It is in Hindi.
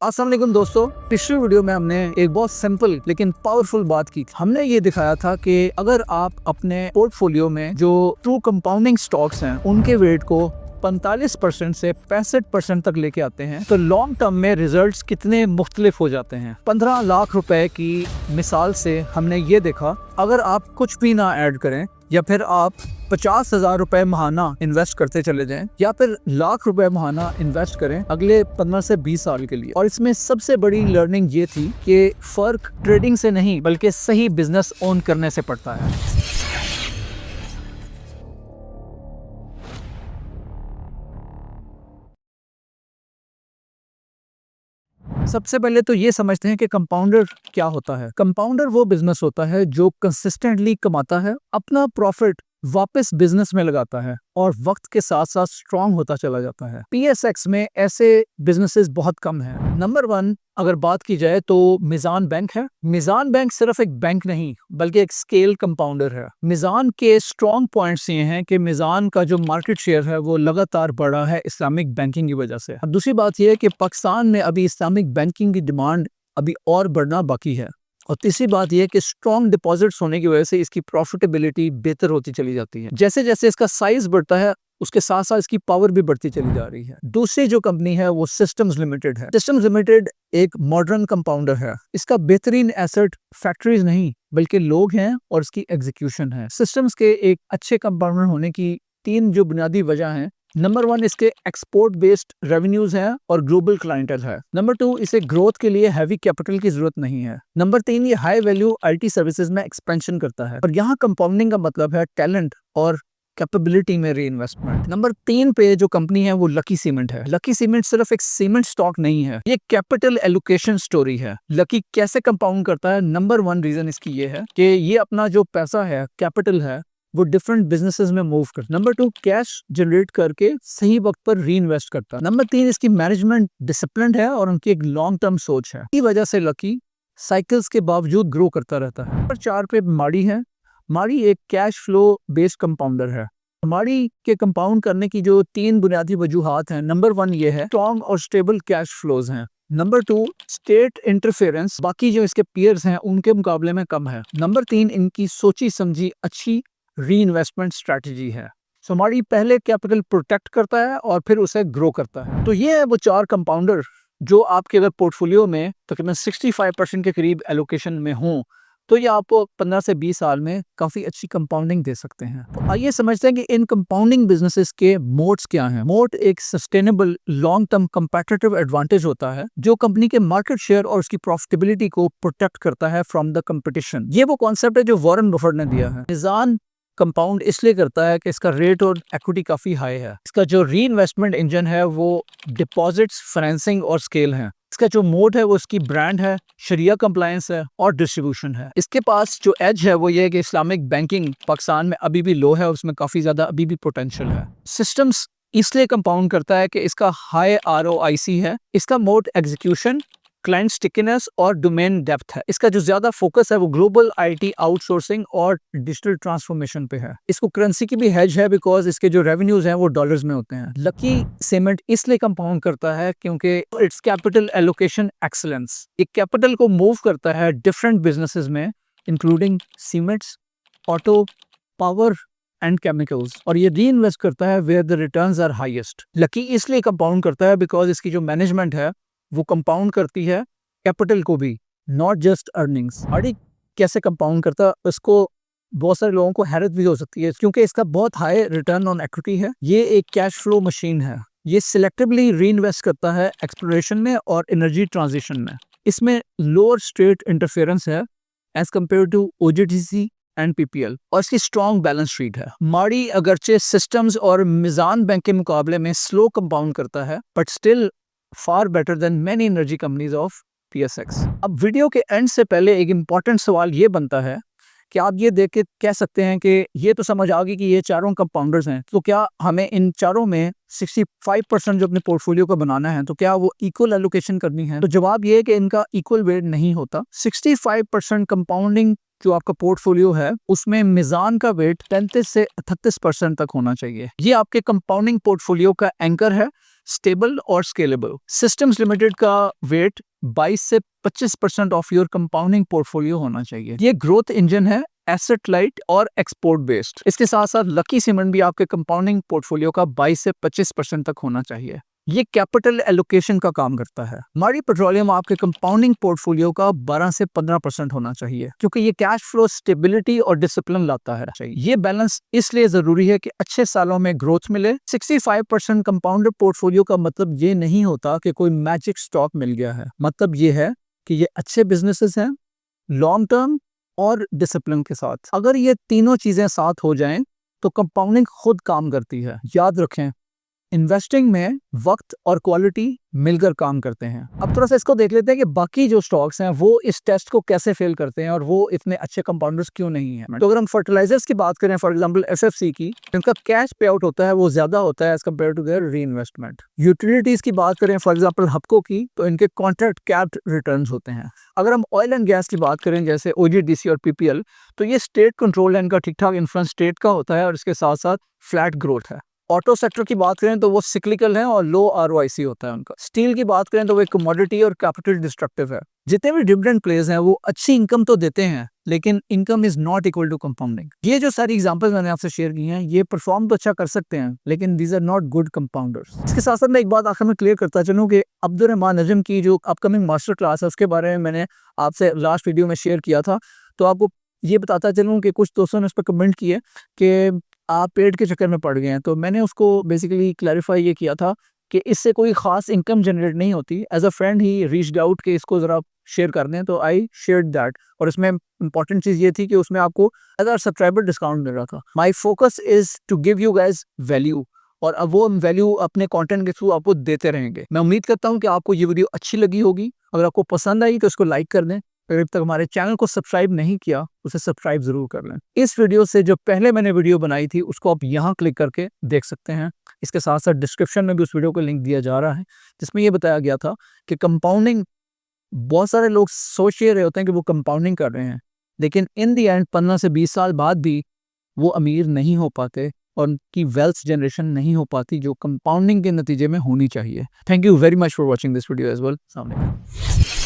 अस्सलाम वालेकुम दोस्तों, पिछले वीडियो में हमने एक बहुत सिंपल लेकिन पावरफुल बात की थी। हमने ये दिखाया था कि अगर आप अपने पोर्टफोलियो में जो ट्रू कंपाउंडिंग स्टॉक्स हैं उनके वेट को 45% से 65% तक लेके आते हैं तो लॉन्ग टर्म में रिजल्ट्स कितने मुख्तलिफ हो जाते हैं। 15 लाख रुपए की मिसाल से हमने ये देखा, अगर आप कुछ भी ना ऐड करें या फिर आप 50,000 रुपए महाना इन्वेस्ट करते चले जाएं या फिर लाख रुपए महाना इन्वेस्ट करें अगले 15 से 20 साल के लिए। और इसमें सबसे बड़ी लर्निंग ये थी कि फर्क ट्रेडिंग से नहीं बल्कि सही बिजनेस ओन करने से पड़ता है। सबसे पहले तो ये समझते हैं कि कंपाउंडर क्या होता है। कंपाउंडर वो बिजनेस होता है जो कंसिस्टेंटली कमाता है, अपना प्रॉफिट वापस बिजनेस में लगाता है और वक्त के साथ साथ स्ट्रांग होता चला जाता है। PSX में ऐसे बिजनेसेस बहुत कम हैं। नंबर 1 अगर बात की जाए तो मिजान बैंक है। मिजान बैंक सिर्फ एक बैंक नहीं बल्कि एक स्केल कंपाउंडर है। मिजान के स्ट्रॉन्ग पॉइंट्स ये हैं कि मिजान का जो मार्केट शेयर है वो लगातार बढ़ा है इस्लामिक बैंकिंग की वजह से। अब दूसरी बात यह है कि पाकिस्तान में अभी इस्लामिक बैंकिंग की डिमांड अभी और बढ़ना बाकी है। और तीसरी बात यह है कि स्ट्रॉन्ग डिपॉजिट्स होने की वजह से इसकी प्रॉफिटेबिलिटी बेहतर होती चली जाती है। जैसे जैसे इसका साइज बढ़ता है उसके साथ साथ इसकी पावर भी बढ़ती चली जा रही है। दूसरी जो कंपनी है वो सिस्टम्स लिमिटेड है। सिस्टम्स लिमिटेड एक मॉडर्न कंपाउंडर है। इसका बेहतरीन एसेट फैक्ट्रीज नहीं बल्कि लोग हैं और इसकी एग्जीक्यूशन है। सिस्टम्स के एक अच्छे कंपाउंडर होने की 3 जो बुनियादी वजह हैं। नंबर 1 इसके एक्सपोर्ट बेस्ड रेवेन्यूज हैं और ग्लोबल क्लाइंटल है। नंबर 2 इसे ग्रोथ के लिए हैवी कैपिटल की जरूरत नहीं है। नंबर 3 ये हाई वैल्यू IT सर्विसेज में एक्सपेंशन करता है। और यहाँ कंपाउंडिंग का मतलब है टैलेंट और कैपेबिलिटी में री इन्वेस्टमेंट। नंबर 3 पे जो कंपनी है वो लकी सीमेंट है। लकी सीमेंट सिर्फ एक सीमेंट स्टॉक नहीं है, ये कैपिटल एलोकेशन स्टोरी है। लकी कैसे कंपाउंड करता है? नंबर 1 रीजन इसकी ये है कि ये अपना जो पैसा है, कैपिटल है, वो डिफरेंट बिजनेसेस में मूव करता है। नंबर 2 कैश जनरेट करके सही वक्त पर री इन्वेस्ट करता है। नंबर 3 इसकी मैनेजमेंट डिसिप्लिन है और उनकी एक लॉन्ग टर्म सोच है। इसी वजह से लकी साइकिल्स के बावजूद ग्रो करता रहता है। नंबर 4 पे माड़ी है। माड़ी एक कैश फ्लो बेस्ड कंपाउंडर है। माड़ी के कंपाउंड करने की जो 3 बुनियादी वजूहात हैं। नंबर 1 ये है स्ट्रॉन्ग और स्टेबल कैश फ्लोज हैं। नंबर 2 स्टेट इंटरफेरेंस बाकी जो इसके पीयर्स हैं उनके मुकाबले में कम है। नंबर 3 इनकी सोची समझी अच्छी री इन्वेस्टमेंट स्ट्रैटेजी है। सो माड़ी पहले कैपिटल प्रोटेक्ट करता है और फिर उसे ग्रो करता है। तो ये है वो 4 कंपाउंडर जो आपके अगर पोर्टफोलियो में तकरीबन 65% के करीब एलोकेशन में हों तो ये आपको 15 से 20 साल में काफी अच्छी कंपाउंडिंग दे सकते हैं। तो आइए समझते हैं कि इन कंपाउंडिंग बिजनेसेस के मोड्स क्या हैं। मोड एक sustainable long term competitive advantage होता है जो कंपनी के मार्केट शेयर और उसकी प्रॉफिटेबिलिटी को प्रोटेक्ट करता है फ्रॉम द कंपटीशन। ये वो कॉन्सेप्ट है जो वॉरेन बफेट ने दिया है। मिजान कंपाउंड इसलिए करता है कि इसका रेट और इक्विटी काफी हाई है। इसका जो री इन्वेस्टमेंट इंजन है वो डिपॉजिट्स, फाइनेंसिंग और स्केल है। इसका जो मोड है वो इसकी ब्रांड है, शरिया कंप्लायंस है और डिस्ट्रीब्यूशन है। इसके पास जो एज है वो ये है कि इस्लामिक बैंकिंग पाकिस्तान में अभी भी लो है और उसमें काफी ज्यादा अभी भी पोटेंशियल है। सिस्टम्स इसलिए कंपाउंड करता है कि इसका हाई ROIC है। इसका मोड एग्जीक्यूशन, क्लाइंट स्टिकीनेस और डोमेन डेप्थ है। इसका जो ज्यादा फोकस है वो ग्लोबल IT आउटसोर्सिंग और डिजिटल ट्रांसफॉर्मेशन पे है। इसको करेंसी की भी हेज है बिकॉज इसके जो रेवेन्यूज हैं वो डॉलर्स में होते हैं। लकी सीमेंट इसलिए कंपाउंड करता है क्योंकि इट्स कैपिटल एलोकेशन एक्सीलेंस, एक कैपिटल को मूव करता है डिफरेंट बिजनेसेस में including cements, auto, power and chemicals, और ये री इन्वेस्ट करता है where the returns are highest. Lucky इसलिए कंपाउंड करता है बिकॉज इसकी जो मैनेजमेंट है वो कंपाउंड करती है कैपिटल को भी, नॉट जस्ट अर्निंग्स। माड़ी कैसे कंपाउंड करता है उसको बहुत सारे लोगों को हैरत भी हो सकती है क्योंकि इसका बहुत हाई रिटर्न ऑन इक्विटी है। ये एक कैश फ्लो मशीन है। ये सिलेक्टिवली री इन्वेस्ट करता है एक्सप्लोरेशन में और एनर्जी ट्रांजिशन में। इसमें लोअर स्टेट इंटरफेरेंस है as compared to OGTC and PPL और इसकी स्ट्रॉन्ग बैलेंस शीट है। माड़ी अगरचे सिस्टम्स और मिजान बैंक के मुकाबले में स्लो कंपाउंड करता है but still far better than many energy companies of PSX। अब वीडियो के एंड से पहले एक इम्पॉर्टेंट सवाल ये बनता है कि आप ये देख के कह सकते हैं कि ये तो समझ आ गई कि ये चारों कंपाउंडर्स हैं, तो क्या हमें इन चारों में 65% जो अपने पोर्टफोलियो को बनाना है तो क्या वो इक्वल एलोकेशन करनी है? तो जवाब ये है कि इनका इक्वल वेट नहीं होता। 65% कंपाउंडिंग जो आपका पोर्टफोलियो है उसमें मिजान का वेट 33 से 38% तक होना चाहिए। ये आपके कंपाउंडिंग पोर्टफोलियो का एंकर है, स्टेबल और स्केलेबल। सिस्टम्स लिमिटेड का वेट 22 से 25% ऑफ योर कंपाउंडिंग पोर्टफोलियो होना चाहिए। ये ग्रोथ इंजन है, एसेट लाइट और एक्सपोर्ट बेस्ड। इसके साथ साथ लकी सीमेंट भी आपके कंपाउंडिंग पोर्टफोलियो का 22 से 25% तक होना चाहिए। ये कैपिटल एलोकेशन का काम करता है। मारी पेट्रोलियम आपके कंपाउंडिंग पोर्टफोलियो का 12 से 15% होना चाहिए, क्योंकि ये कैश फ्लो स्टेबिलिटी और डिसिप्लिन लाता है। ये बैलेंस इसलिए जरूरी है कि अच्छे सालों में ग्रोथ मिले। 65% कंपाउंडर पोर्टफोलियो का मतलब ये नहीं होता कि कोई मैजिक स्टॉक मिल गया है। मतलब ये है कि ये अच्छे बिजनेसेस हैं, लॉन्ग टर्म और डिसिप्लिन के साथ। अगर ये तीनों चीजें साथ हो जाएं तो कंपाउंडिंग खुद काम करती है। याद रखें, इन्वेस्टिंग में वक्त और क्वालिटी मिलकर काम करते हैं। अब थोड़ा सा इसको देख लेते हैं कि बाकी जो स्टॉक्स हैं वो इस टेस्ट को कैसे फेल करते हैं और वो इतने अच्छे कंपाउंडर्स क्यों नहीं हैं। तो अगर हम फर्टिलाइजर्स की बात करें, फॉर एग्जांपल एफएफसी की, इनका कैश पे आउट होता है वो ज्यादा होता है एज कम्पेयर टू देयर री इन्वेस्टमेंट। यूटिलिटीज की बात करें, फॉर एग्जाम्पल हपको की, तो इनके कॉन्ट्रैक्ट कैप्ड रिटर्न होते हैं। अगर हम ऑयल एंड गैस की बात करें, जैसे ओजीडीसी और पीपीएल, तो ये स्टेट कंट्रोल है, इनका ठीक ठाक इन्फ्लुएंस स्टेट का होता है और इसके साथ साथ फ्लैट ग्रोथ है। ऑटो सेक्टर की बात करें तो वो सिक्लिकल है और लो आरओआईसी होता है उनका। स्टील की बात करें तो वो एक कमोडिटी और कैपिटल डिस्ट्रक्टिव है। जितने भी डिविडेंड प्लेज हैं वो अच्छी इनकम तो देते हैं, लेकिन income is not equal to compounding. ये जो सारी एग्जांपल्स मैंने आपसे शेयर की हैं, ये परफॉर्म तो अच्छा कर सकते हैं, लेकिन these are not good compounders. इसके साथ साथ मैं एक बात आखिर में क्लियर करता चलूं कि अब्दुर्रहमान नजम की जो अपकमिंग मास्टर क्लास है उसके बारे में मैंने आपसे लास्ट वीडियो में शेयर किया था। तो आपको ये बताता चलूं कि कुछ दोस्तों ने उस पर कमेंट किए कि आप पेड के चक्कर में पड़ गए हैं। तो मैंने उसको बेसिकली क्लैरिफाई ये किया था कि इससे कोई खास इनकम जनरेट नहीं होती। As a friend he reached out कि इसको ज़रा शेयर कर दें, तो आई शेयर्ड दैट। और इसमें इंपॉर्टेंट चीज़ ये थी कि उसमें आपको एज अ सब्सक्राइबर डिस्काउंट मिल रहा था। My focus is to give you guys value, और अब वो वैल्यू अपने कंटेंट के थ्रू आपको देते रहेंगे। मैं उम्मीद करता हूँ कि आपको ये वीडियो अच्छी लगी होगी। अगर आपको पसंद आई तो इसको लाइक कर दें। अगर अब तक हमारे चैनल को सब्सक्राइब नहीं किया, उसे सब्सक्राइब जरूर कर लें। इस वीडियो से जो पहले मैंने वीडियो बनाई थी उसको आप यहाँ क्लिक करके देख सकते हैं। इसके साथ साथ डिस्क्रिप्शन में भी उस वीडियो का लिंक दिया जा रहा है, जिसमें यह बताया गया था कि कंपाउंडिंग, बहुत सारे लोग सोच ये रहे होते हैं कि वो कंपाउंडिंग कर रहे हैं, लेकिन इन दी एंड 15 से 20 साल बाद भी वो अमीर नहीं हो पाते और उनकी वेल्थ जनरेशन नहीं हो पाती जो कंपाउंडिंग के नतीजे में होनी चाहिए। Thank you very much for watching this video as well.